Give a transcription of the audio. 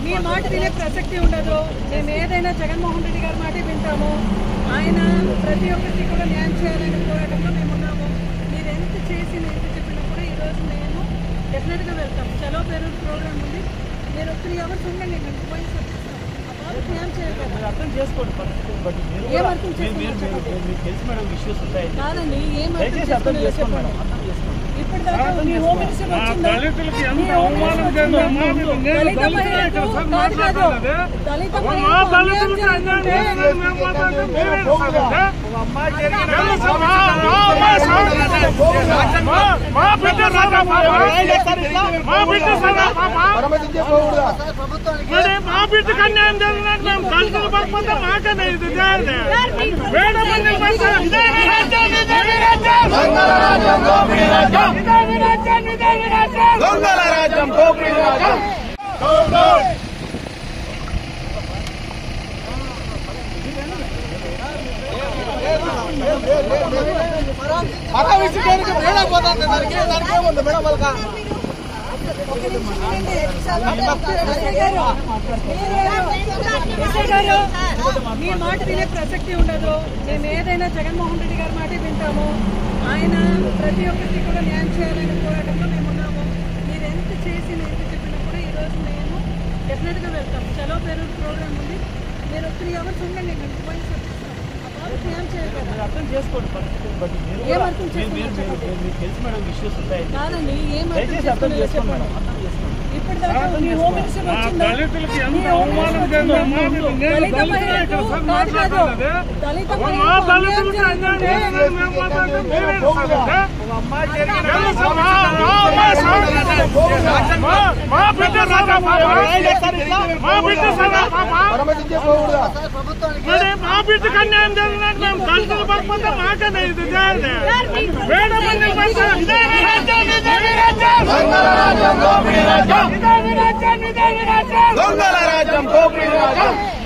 మీ మాట వినే ప్రసక్తి ఉండదు. మేము ఏదైనా జగన్మోహన్ రెడ్డి గారి మాట వింటాము. ఆయన ప్రతి ఒక్కరికి కూడా న్యాయం చేయాలని పోరాటంలో మేము ఉన్నాము. మీరు ఎంత చేసి ఎంత చెప్పినా కూడా ఈరోజు మేము డెఫినెట్గా వెళ్తాం. చలో పేరు ప్రోగ్రామ్ ఉంది. మీరు 3 hours ఉండండి, నేను పోయి న్యాయం చేయాలి. అర్థం చేసుకోండి. ఏం అర్థం చేసుకోండి కాదండి, ఏం అర్థం చేసుకోండి మేడం. ఇప్పటిదాకా మీ హోమ్ మినిస్టర్ వచ్చిందా? దళిత మా బిడ్డకు అన్యాయం జరిగినట్టు మేము దళితులు పడిపోతే మాకనే ఇది మీ మాట వినే ప్రసక్తి ఉండదు. మేము ఏదైనా జగన్మోహన్ రెడ్డి గారి మాట వింటాము. ఆయన ప్రతి ఒక్కరికి కూడా న్యాయం చేయాలని పోరాటంలో మేము ఉన్నాము. మీరు ఎంత చేసి ఎంత చెప్పినా కూడా ఈరోజు మేము డెఫినెట్గా వెళ్తాం. చలో పేరు ప్రోగ్రామ్ ఉంది. మీరు 3 hours ఉండండి, నేను పోయి న్యాయం చేయాలి. అర్థం చేసుకోండి. ఏం అర్థం చేసుకోండి కాదండి, ఏం అర్థం చేసుకోండి. ఇప్పటిదాకా మీ హోమ్ మినిస్టర్ వచ్చిందా? దళితులకి ఎంత అవమానం జరిగింది. మా బిడ్డకు అన్యాయం జరిగినట్టు మేము దళితులు పడిపోతే మాకనే ఇది దొంగల రాజ్యం